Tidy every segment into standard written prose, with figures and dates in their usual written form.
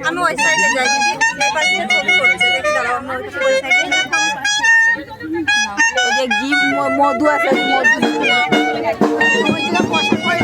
আমি ওই সাইডে যাই দিদি, এই পাশে ছবি করছে দেখি দাঁড়াও, আমি ওই সাইডে ওই যে গিফট মধু আছে, মধু ওই জায়গা বসা করে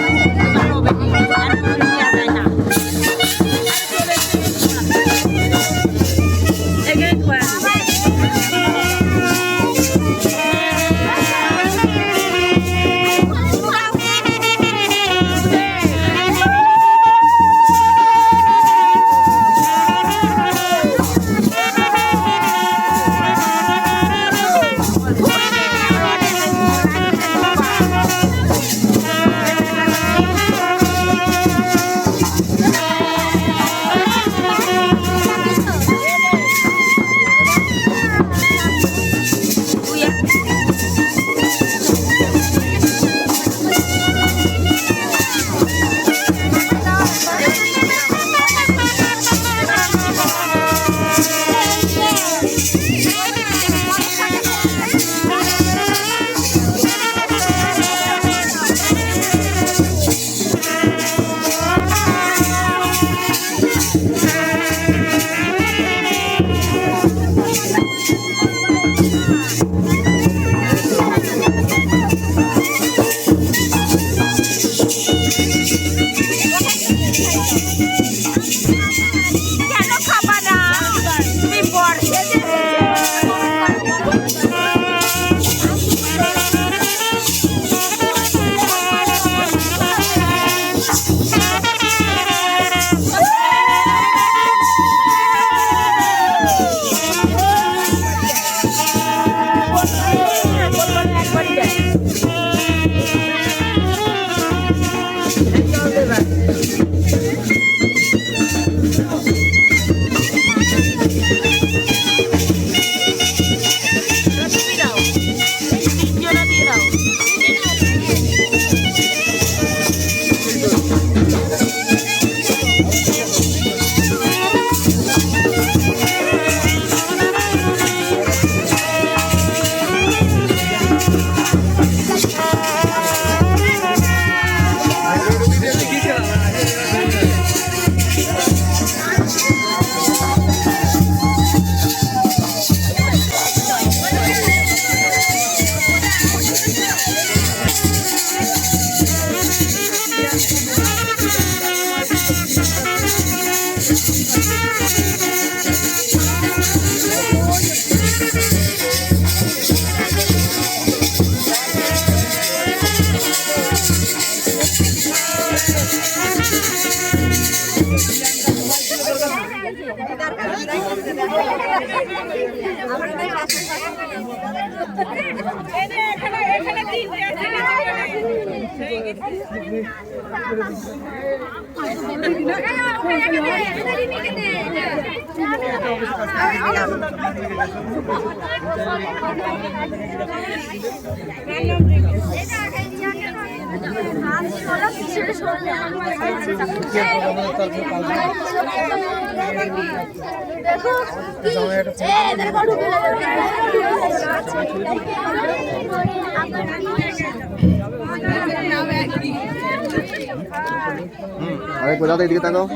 আরে কোথা থেকে দিকে তাকাও।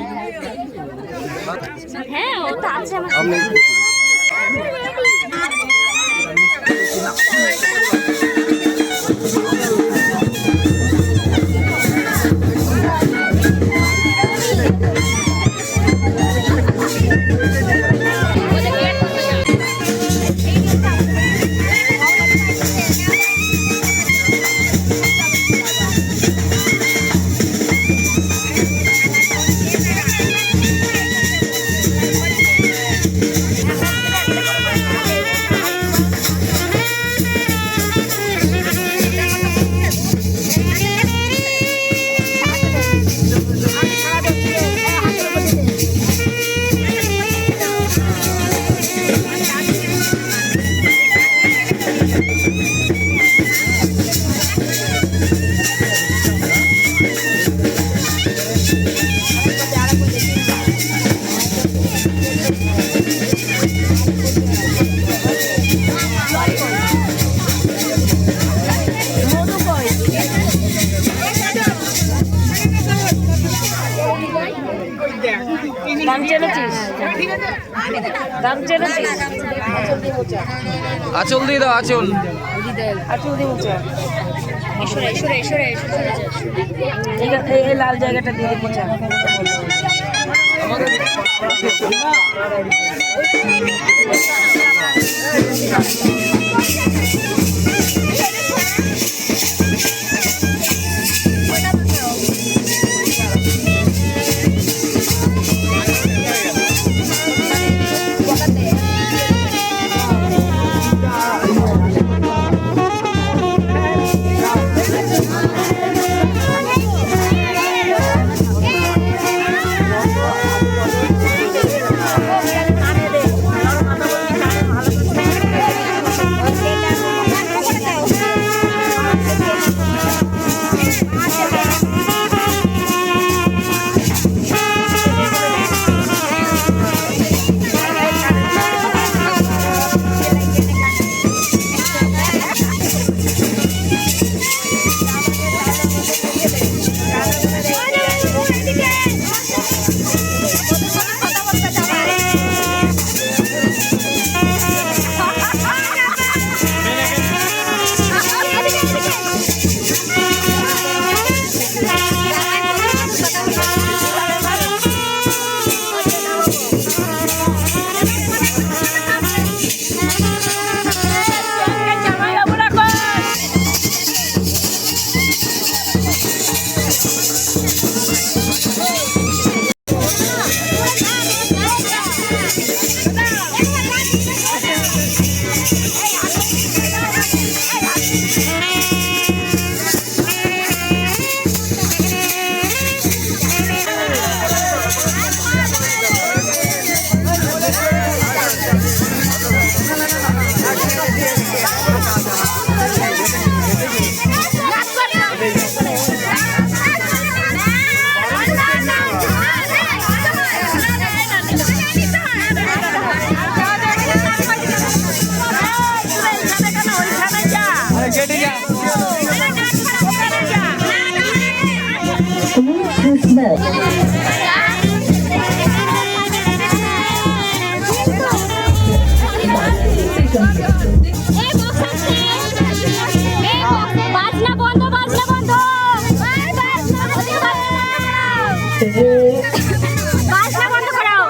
হ্যাঁ ও তো আছে আমার আঁচল দিয়ে দাও, আঁচল এই লাল জায়গাটা দিয়ে মোচা বাজনা বন্ধ, বাজনা বন্ধ, বাজনা বন্ধ করাও।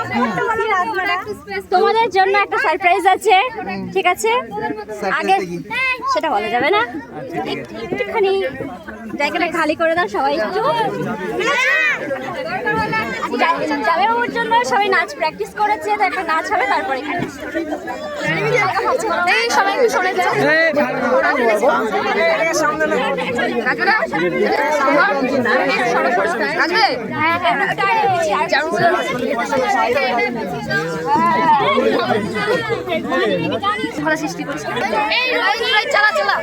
তোমাদের জন্য একটা সারপ্রাইজ আছে, ঠিক আছে? আগে সেটা বলা যাবে না, একটুখানি জায়গাটা খালি করে দাও সবাই একটু। যাবে ওর জন্য সবাই নাচ প্র্যাকটিস করেছে, তো একটা নাচ হবে তারপরে এখানে। এই সবাই একটু সরে যাও। সৃষ্টি করছে চালা চালা।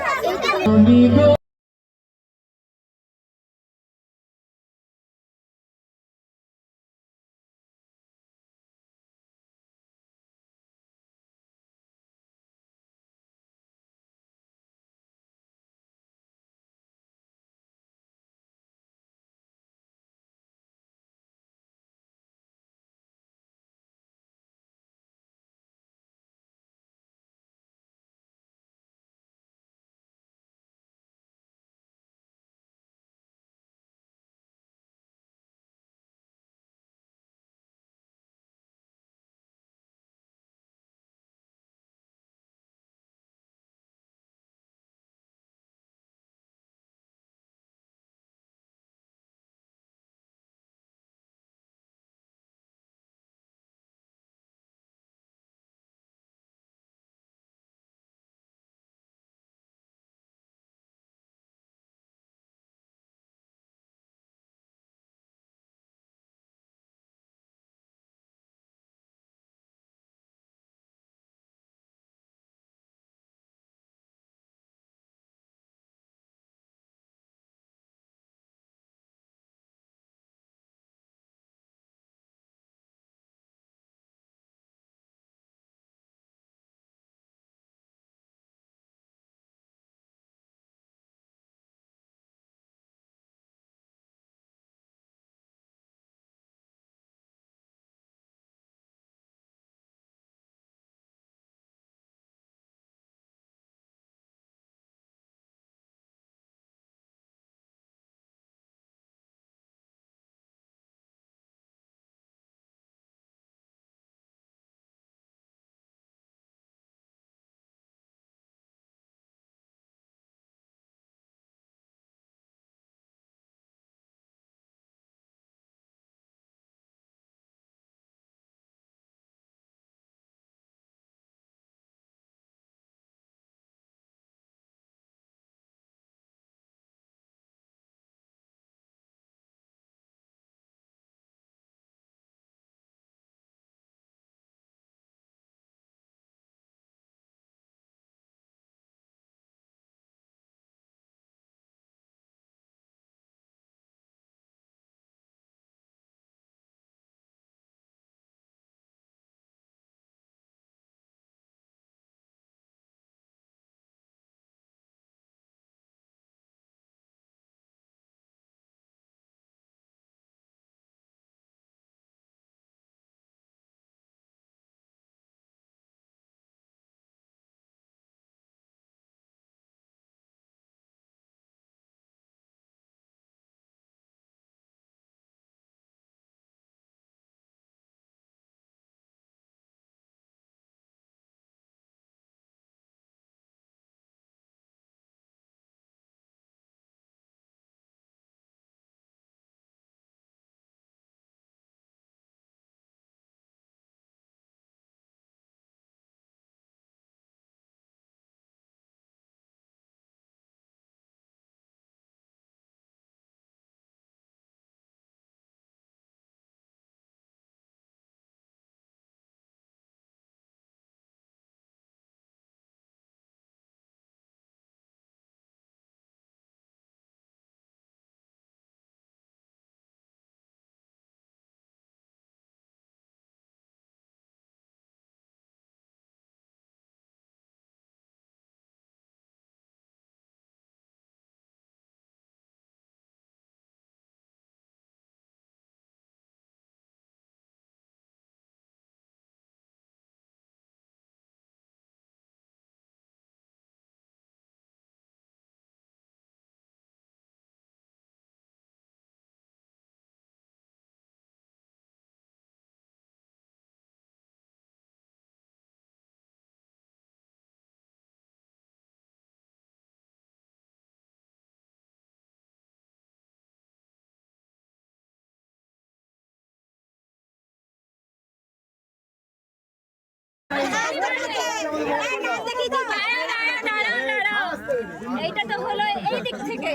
এইটা তো হলো এই দিক থেকে,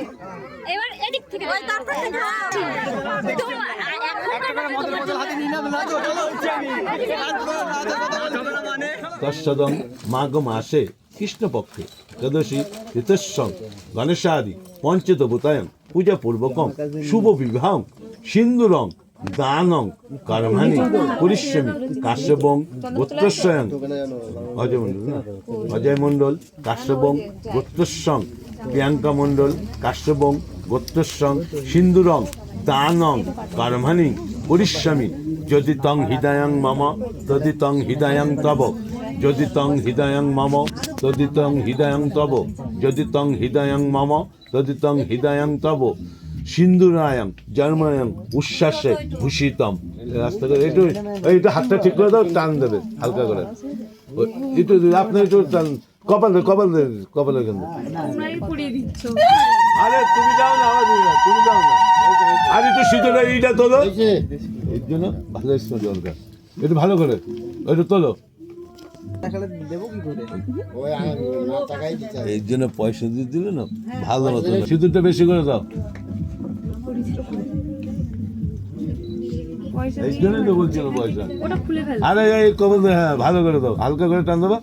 এবার এদিক থেকে তৎসদং মাঘ মাসে কৃষ্ণপক্ষে ত্রয়োদশী ঋতস্যং গণেশাদি পঞ্চদেবতায়ং পূজাপূর্বকং শুভ বিবাহং সিন্দুরং দানং কর্মাণি পরিশ্রমী কাশ্যপং গোত্রস্বয়ং অজয় মণ্ডল কাশ্যপং গোত্রস্বং প্রিয়াঙ্কা মণ্ডল কাশ্যপং গোত্রস্বং সিন্দুরং দানং কর্মাণি পরিশ্রমী যদি তং হৃদয়ং মম তদি তং হৃদয়ং তব যদি তং হৃদয়ং মম তদি তং হৃদয়ং তব যদি তং হৃদয়ং মম তদি তং হৃদয়ং তব সিন্দুরায়ং জন্ময়ং উচ্ছ্বাসে ভূষিতম। রাস্তা করে একটু এইটা হাতটা ঠিক করে দাও, টান দেবে হালকা করে একটু, আপনি একটু টান কপালে কেন আরে তুমি যাও না, তুমি যাও না, আরে একটু সিঁদুরটা এইটা তোলো, এর জন্য ভালো স্মেল দরকার, একটু ভালো করে একটু তোলো। এই জন্য পয়সা দিয়ে দিলে না ভালো মতো, সিঁদুরটা বেশি করে দাও, এই জন্যই তো বলছিল পয়সা। আরে এই কবল, হ্যাঁ ভালো করে দাও, হালকা করে টান দেবা,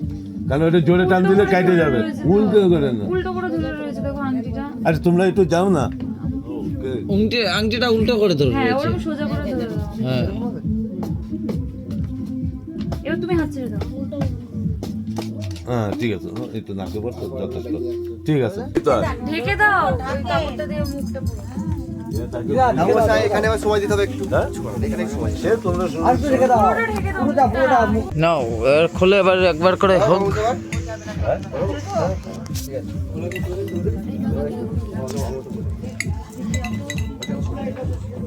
কারণ ওটা জোরে টান দিলে কেটে যাবে, উল্টো করে না। আরে তোমরা একটু যাও না, আংটিটা উল্টো করে ধরো। হ্যাঁ ওরকম সোজা করে ধরে দাও। হ্যাঁ এবার তুমি হাত ছেড়ে দাও। হ্যাঁ ঠিক আছে, একটু নাকে পড়তো যথেষ্ট, ঠিক আছে। ঢেকে দাও কাপড়টা দিয়ে মুখটা পুরো। এখানে আবার সময় দিতে হবে একটু, এখানে সময় সে তোমরা শুনো। নাও খুলে এবার একবার করে হোক।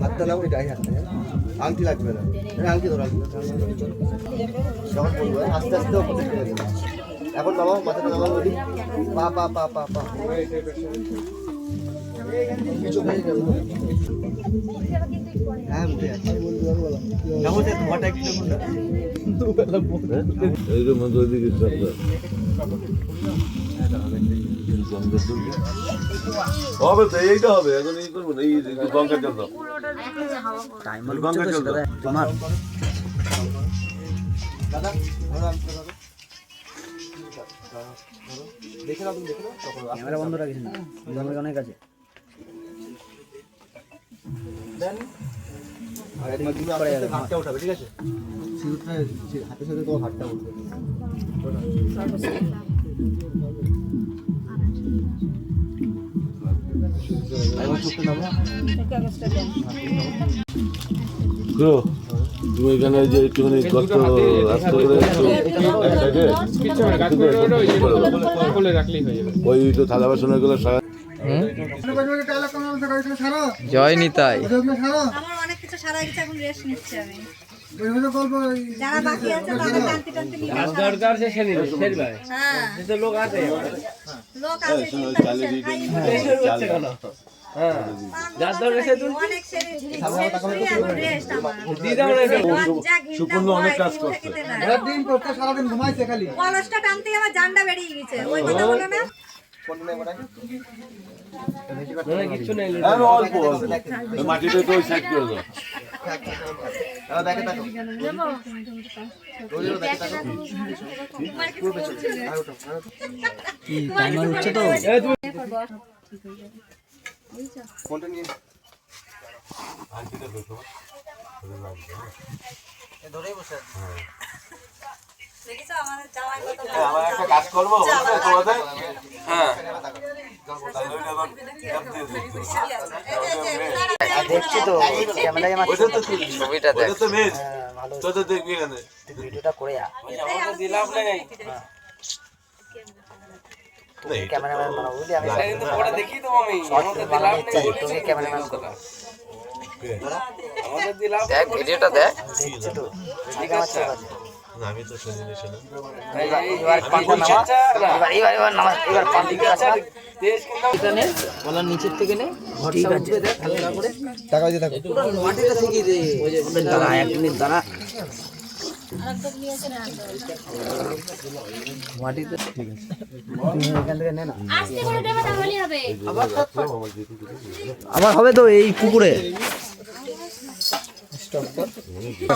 হাতটা নাও, এটা হাতটা আংটি লাগবে না, আংটি ধরো, যখন বলবো আস্তে আস্তে এখন নামাও, মাথাটা নামাও, পা পা পা পা পা হ্যাঁ উঠে যাচ্ছে, ধোয়াটা একটু এইরকম মতো ওইদিকে হবে তো, এইটা হবে এখন, এই করবো না, এই গঙ্গা জল দাও, গঙ্গা জল দাও। তোমার দাদা দেখে নাও, তুমি দেখে নাও, ক্যামেরা বন্ধ রাখিস না, অনেক আছে। আর একবার তুমি আস্তে আস্তে হাতটা উঠাবে, ঠিক আছে? সিঁদুরটা হাতের সাথে তোমার হাতটা উঠবে। তুমি এখানে যে একটুখানি কষ্ট আস্তে করে ওই তো থালা বাসনের গুলো জয় নিতাই। আমার অনেক কিছু সারা গেছে, এখন রেস্ট নিচ্ছি আমি। যারা বাকি আছে তাদের টানতে টানতে নিয়ে আসা। দরকার সে সেদিন সেদিন হ্যাঁ তো লোক আছে, লোক আছে যার দরকার সে তুই অনেক সেরে রেস্ট আমার সুপূর্ণ অনেক কাজ করছে, দিন করতে সারাদিন ঘুমাইছে খালি, কলসটা টানতে আমার জানটা বেরিয়ে গেছে, ওই কথা বলো না। কিছু নেই। অল্প অল্প মাটিটা তো ওই সাইড করে দাও। দেখে থাকো, কি টাইমার উঠছে তো, ফোনটা নিয়ে ধরেই বসে আছে। দেখিছো আমাদের জামাই কত আমার একটা কাজ করবো তোমাদের, হ্যাঁ দেখছি তো ক্যামেরায় আমার ছবিটা দেখ। তো বেশ তোদের দেখবি এখানে ভিডিওটা করে দিলাম নেই ক্যামেরাম্যান বানাবো বুঝলি, আমি কিন্তু পরে দেখি তো আমি আমাদের দিলাম নেই, তোকে ক্যামেরাম্যান করবো। আমাদের দিলাম দেখ ভিডিওটা দেখ। দেখছি তো ঠিক আছে আমি তো শুনিনি শোনা, এবার পান্তা নামা, এবার নামা, এবার পান্তা নামা। দেশ কিন্তু বলার নিচের থেকে নে, ঘরটা উঠবে দেখ হালকা করে, টাকা দিয়ে থাকো, মাটিটা থেকে দে, ওই যে দাঁড়া 1 মিনিট দাঁড়া। মাটিতে আস্তে করে দেবে তাহলেই হবে। আবার হবে তো এই পুকুরে।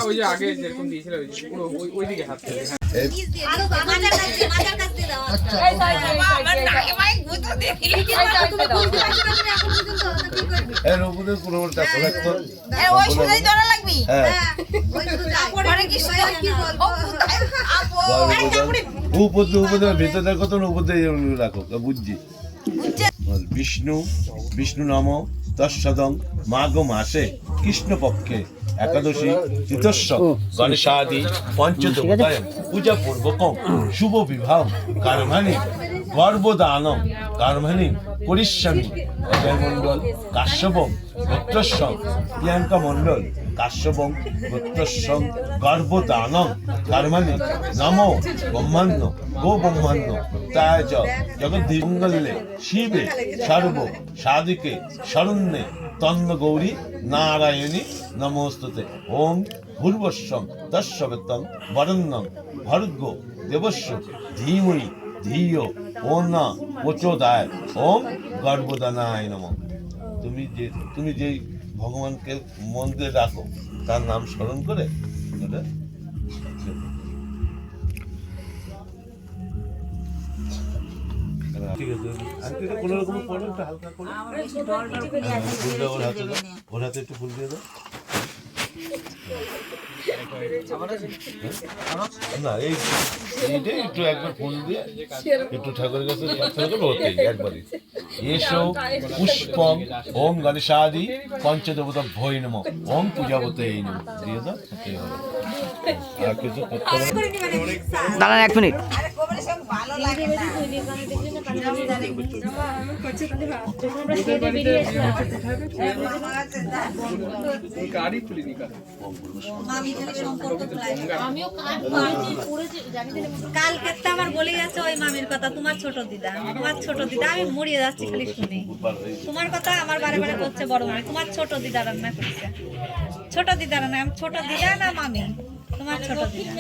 ওই যে আগে যেরকম দিয়েছিল পুরো ওই দিকে হাত থেকে আরো মাজার কাছ দিয়ে দাও। এর উপরে কোনো টাকা লাগতো ওই সুদাই ধরা লাগবি। হ্যাঁ ওই সুদাই পরে কি বলবো? উপরে ভিতরে কত উপরে রাখো বুঝছি। বিষ্ণু বিষ্ণু নাম তৎসদং মাঘ মাসে কৃষ্ণপক্ষে একাদশী তীর্থস্ব গণেশাদি পঞ্চদেবতায় পূজা পূর্বকং শুভ বিবাহ কার্মাণি গর্ভদানম কার্মাণি করিষ্যামি অজয় মণ্ডল কাশ্যপং গোত্রস্বং প্রিয়াঙ্কা মণ্ডল কাশ্যপং গোত্রস্বং গর্ভদানম কার্মাণি নমো ব্রহ্মাণ্য গো ব্রহ্মাণ্য তায় চ জগদ্ধিমঙ্গলে শিবে সর্ব সাধিকে শরণ্যে তন্ন গৌরী নারায়ণী নমস্তুতে। ওম ভূর্বস্বং তস্যবেতং বরণ্যং ভর্গো দেবস্য ধীমহি ধিয়ো ও না প্রচোদয়াৎ। ওম গর্ভদানায় নমঃ। তুমি যেই ভগবানকে মন্দিরে রাখো তার নাম স্মরণ করে এটা ঠিক আছে। আর এটা কোনো রকম করো, একটা হালকা করো। ফুলটা ওর হাতে দাও, ওর হাতে একটু ফুল দিয়ে দাও। না এইটাই একটু একবার ফুল দিয়ে একটু ঠাকুরের কাছে প্রার্থনা করবো একবারই। এসো পুষ্পম ওম গণেশাদি পঞ্চদেবতা ভৈ নমঃ ওম পূজাবতে নমঃ দিয়ে দাও, তাতেই হবে। আর কিছু করতে হবে না। দাঁড়ান 1 মিনিট। গাড়ি তুলিনি মামি খালি সম্পর্ক খোলায়। কালকে তো আমার বলে গেছে ওই মামির কথা, তোমার ছোট দিদা আমি মরিয়ে যাচ্ছি খালি শুনি। তোমার কথা আমার বারে বারে করছে বড় মামি, তোমার ছোট দিদা রান্না করছে। ছোট দিদা রান্না, আমি ছোট দিদা না মামি, তোমার ছোট দিদা।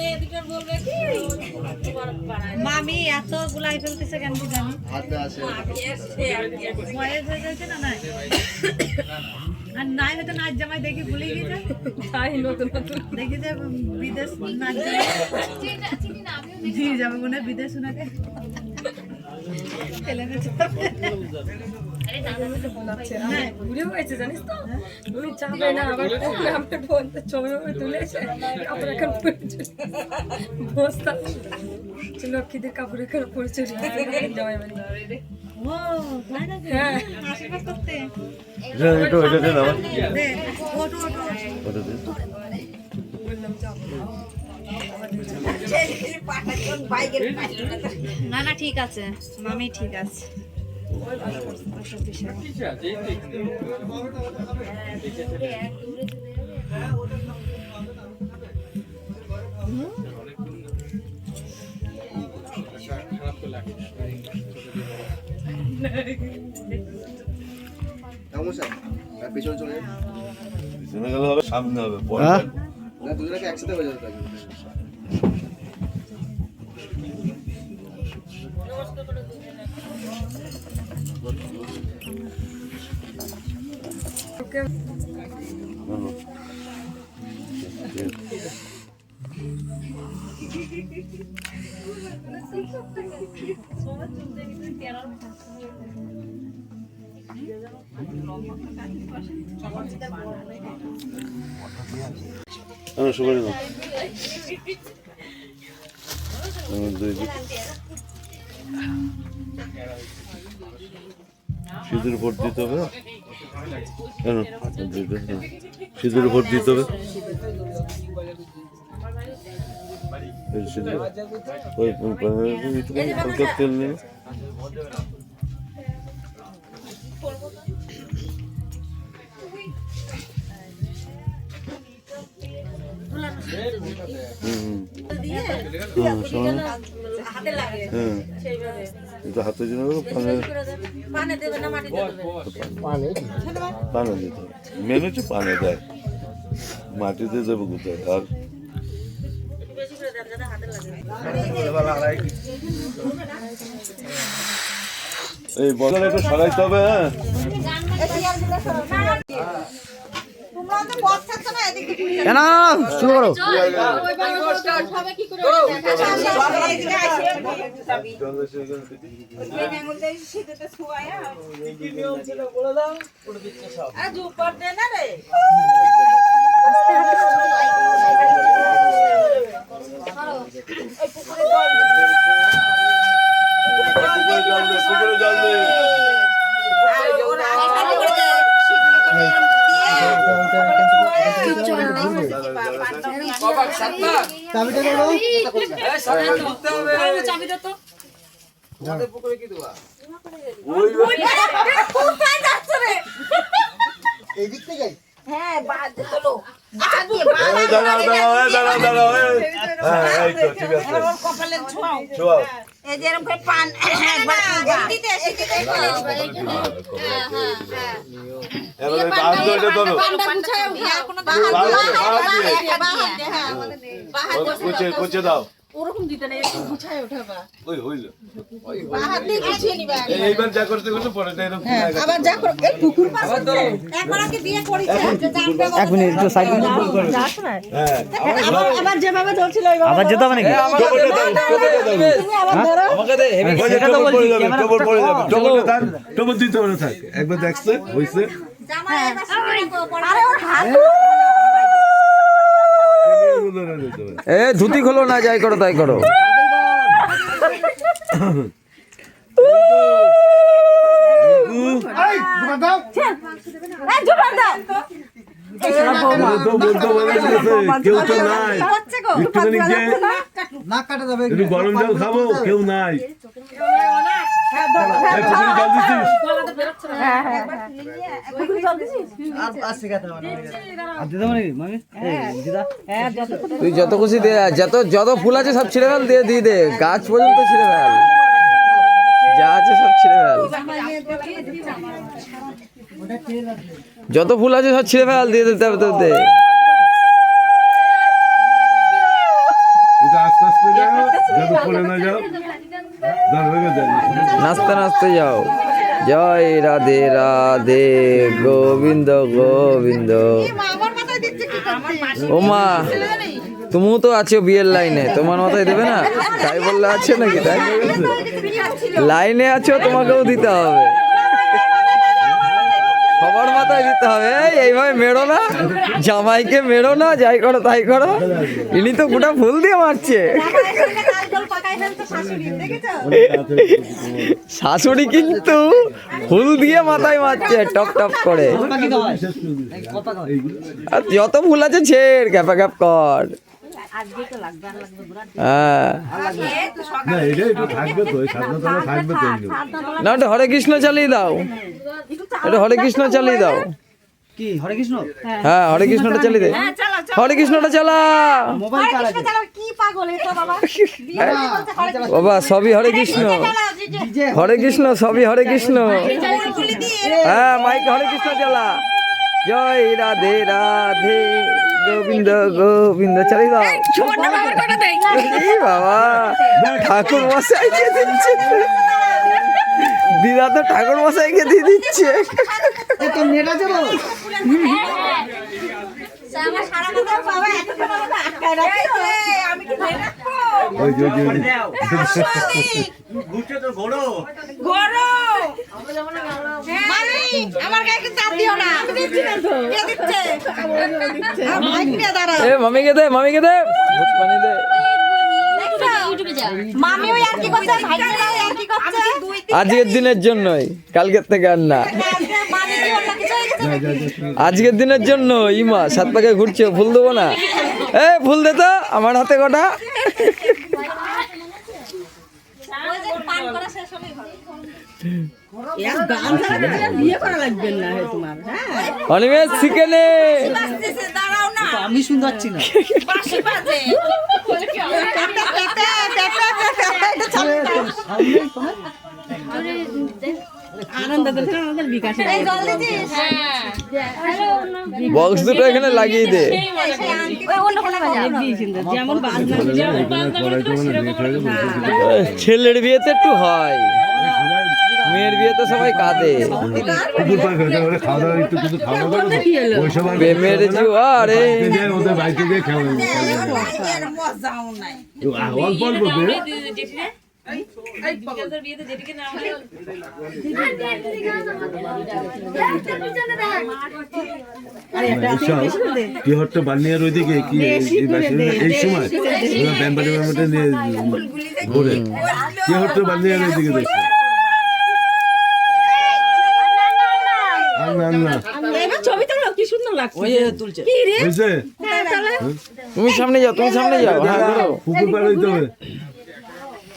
মামি এত গুলাই ফেলতেছে কেন কি জানি, বয়স হয়ে যাচ্ছে না নাই আর নাই হয়তো নাচ জামাই দেখি ভুলে গেছে, দেখি যে বিদেশ নাচ দিয়ে যাবে মনে হয় বিদেশ ওনাকে ফেলে দিতে ঘুরে হয়েছে জানিস তো, উনি যাবে না আবার আমার ফোন ছবি তুলেছে কাপড় এখন পরেছে বস্তা লক্ষ্মীদের কাপড় এখন পরেছে জামাই বাড়ি। ও তাই নাকি? হ্যাঁ আশীর্বাদ করতে এটা এটা দেন আমার দে ওটো ওটা দেন। না না ঠিক আছে মামি, ঠিক আছে। পিছনে চলে পিছনে গেলে হবে, সামনে হবে, পরে হ্যাঁ? হবে। না দুজনকে একসাথে হয়ে যাবে। সবাই না সিঁদুর ভোট দিতে হবে, কেন সিঁদুর ভোট দিতে হবে। ওই হালকা তেল নিয়ে হাতে জন্য পানে দিতে মেন হচ্ছে পানে দেয়, মাটিতে দেবো কোথায়। আর এই বদল একটু সরাইতে হবে। হ্যাঁ না শুরু করো। পুকুরে জল দে। এদিক থেকে দাঁড়াও দাঁড়াও দাঁড়াও দাঁড়াও। হ্যাঁ এই তো ঠিক আছে। ছোঁয়াও। এবারে বাদ দাও, এটা ধরো। কুচে দাও। ওই হইল। এইবার যা করতে গেলো পরে এরকম এক মিনিট একটু সাইড হ্যাঁ আবার যেভাবে চলছিল আবার যেতে হবে নাকি? টবর দিতে হবে থাক। একবার দেখছে হইছে। এ ধুতি খোলো না, যাই করো তাই করো। কেউ তো নাই, একটুখানি যে একটু গরম জল খাবো, কেউ নাই। তুই যত খুশি দে, যত যত ফুল আছে সব ছিঁড়ে ফেল, দিয়ে দিয়ে দে, গাছ পর্যন্ত ছিঁড়ে ফেল, যা আছে সব ছিঁড়ে ফেল, যত ফুল আছে সব ছিঁড়ে ফেল, দিয়ে দিতে হবে দে। আস্তে আস্তে যাও, যাতে পড়ে না যাও। নাচতে নাচতে যাও। জয় রাধে রাধে গোবিন্দ গোবিন্দ। ও মা, তুমিও তো আছো বিয়ের লাইনে, তোমার মাথায় দেবে না? তাই বললে আছে নাকি? তাই লাইনে আছো, তোমাকেও দিতে হবে, সবার মাথায় দিতে হবে। এইভাবে মেরো না, জামাইকে মেরো না, যাই করো তাই করো। ইনি তো গোটা ফুল দিয়ে মারছে। শাশুড়ি কিন্তু ফুল দিয়ে মাথায় মারছে টপ টপ করে। আর যত ফুল আছে ছেড়, গ্যাপা গ্যাপ কর। হ্যাঁ না, ওটা হরে কৃষ্ণ চালিয়ে দাও, এটা হরে কৃষ্ণ চালিয়ে দাও। কি হরে কৃষ্ণ? হ্যাঁ হরে কৃষ্ণটা চালিয়ে দে, হরে কৃষ্ণটা চালা। বাবা সবই হরে কৃষ্ণ, হরে কৃষ্ণ সবই হরে কৃষ্ণ। হ্যাঁ মাইক হরে কৃষ্ণ চালা। জয় রাধে রাধে গোবিন্দ গোবিন্দ চালিয়ে দাও। বাবা ঠাকুর মশাইকে দিচ্ছে, দিদা তো ঠাকুর মশাইকে দিয়ে দিচ্ছে। মামিকে দে, মামিকে দে, পানি দে। আজকের দিনের জন্যই, কালকের থেকে আর না, আজকের দিনের জন্য। ইমা 7 পাকে ঘুরছে, ফুল দেবো না? এ ফুল দে তো, আমার হাতে কটা। অনিমেষ শিখে নে। আমি শুনতে পাচ্ছি না। বক্স দুটো এখানে লাগিয়ে দে। ছেলের বিয়েতে একটু হয়, মেয়ের বিয়েতে সবাই কাঁদে। প্রেমের জুয়ারে ওদের বাড়িতে গিয়ে অল্প অল্প কি হট্ট বানিয়ার ওইদিকে কি এই সময় ব্যাম্পারে নিয়ে ঘুরে কি হট্ট বানিয়ার ওইদিকে দেখছে। তুমি সামনে যাও, তুমি সামনে যাও। হ্যাঁ ধরো। পুকুর পার হইতে হবে,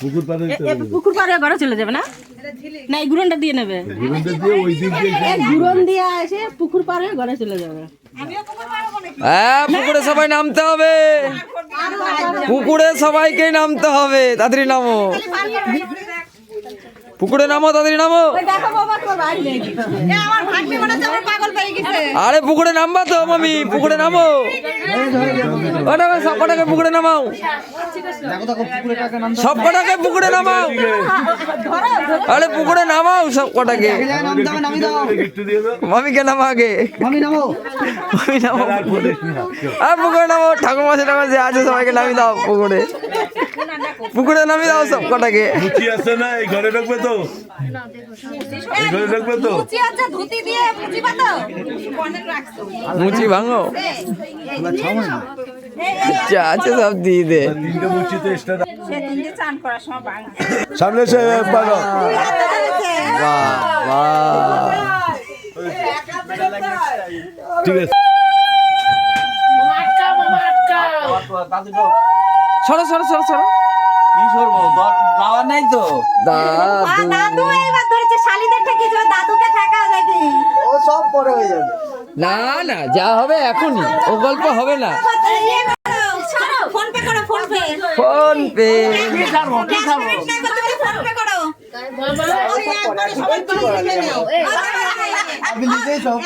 পুকুর পার হইতে হবে। পুকুর পাড়ে ঘরে চলে যাবে না, না এই গুড়নটা দিয়ে নেবে, ঘুরনটা দিয়ে ওই দিক দিয়ে গুড়ন দিয়ে এসে পুকুর পাড়ে ঘরে চলে যাবে। হ্যাঁ পুকুরে সবাই নামতে হবে, পুকুরে সবাইকে নামতে হবে। তাড়াতাড়ি নামো, পুকুরে নামো, তাড়াতাড়ি নামো। আরে পুকুরে নামবা তো মামি, পুকুরে নামো। সব কটাকে পুকুরে নামাও, সব কটাকে পুকুরে নামাও। আরে পুকুরে নামাও সব কটাকে। মামিকে নামা আগে, মামি নামো, মামি নামো। আর পুকুরে নামো, ঠাকুর মাসে টামাসে আছে সবাইকে নামি দাও পুকুরে, পুকুরে নামি দাও সব কটাকে। মুচি আছে না এই ঘরে ঢুকবে তো, এই ঘরে ঢুকবে তো। মুচি ভাঙো, আচ্ছা আছে সব দিয়ে দে। তিনটে মুচি তো এক্সট্রা সামনে এসে পারো। বাহ বাহ, ঠিক আছে। সরো সরো সরো সরো। কি সরবো দাওয়া নাই তো। দাদু এবার ধরেছে শালিদের ঠেকিয়েছে, দাদুকে ঠেকা দেখি। ও সব পরে হয়ে যাবে। না না যা হবে এখনই, ও গল্প হবে না। ফোন পে করো, phone pay. Phone pay phone pay করো। আপনি নিজেই সব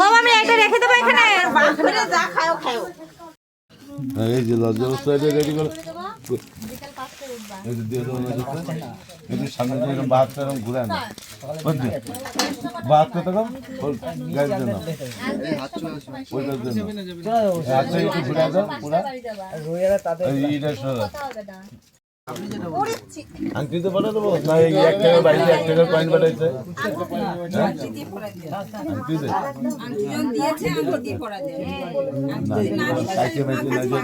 ও মামি এটা রেখে দেবো এখানে। এই যে লজ্জা অবস্থাটা রেডি করো, এই যে দিয়ে দাও। একটু সামনে দিয়ে এরকম বাহাতটা এরকম ঘুরে আনো, বুঝলি? বাহাতটা তখন গাড়ির জন্য ওইটার জন্য হাতটা একটু ঘুরে দাও পুরা। এইটা সরা আংটি তো বলে দেবো না, এই 1 টাকার বাইরে 1 টাকার কয়েন পাঠাইছে। আংটি দে না, সাইকেল মাইকে না যে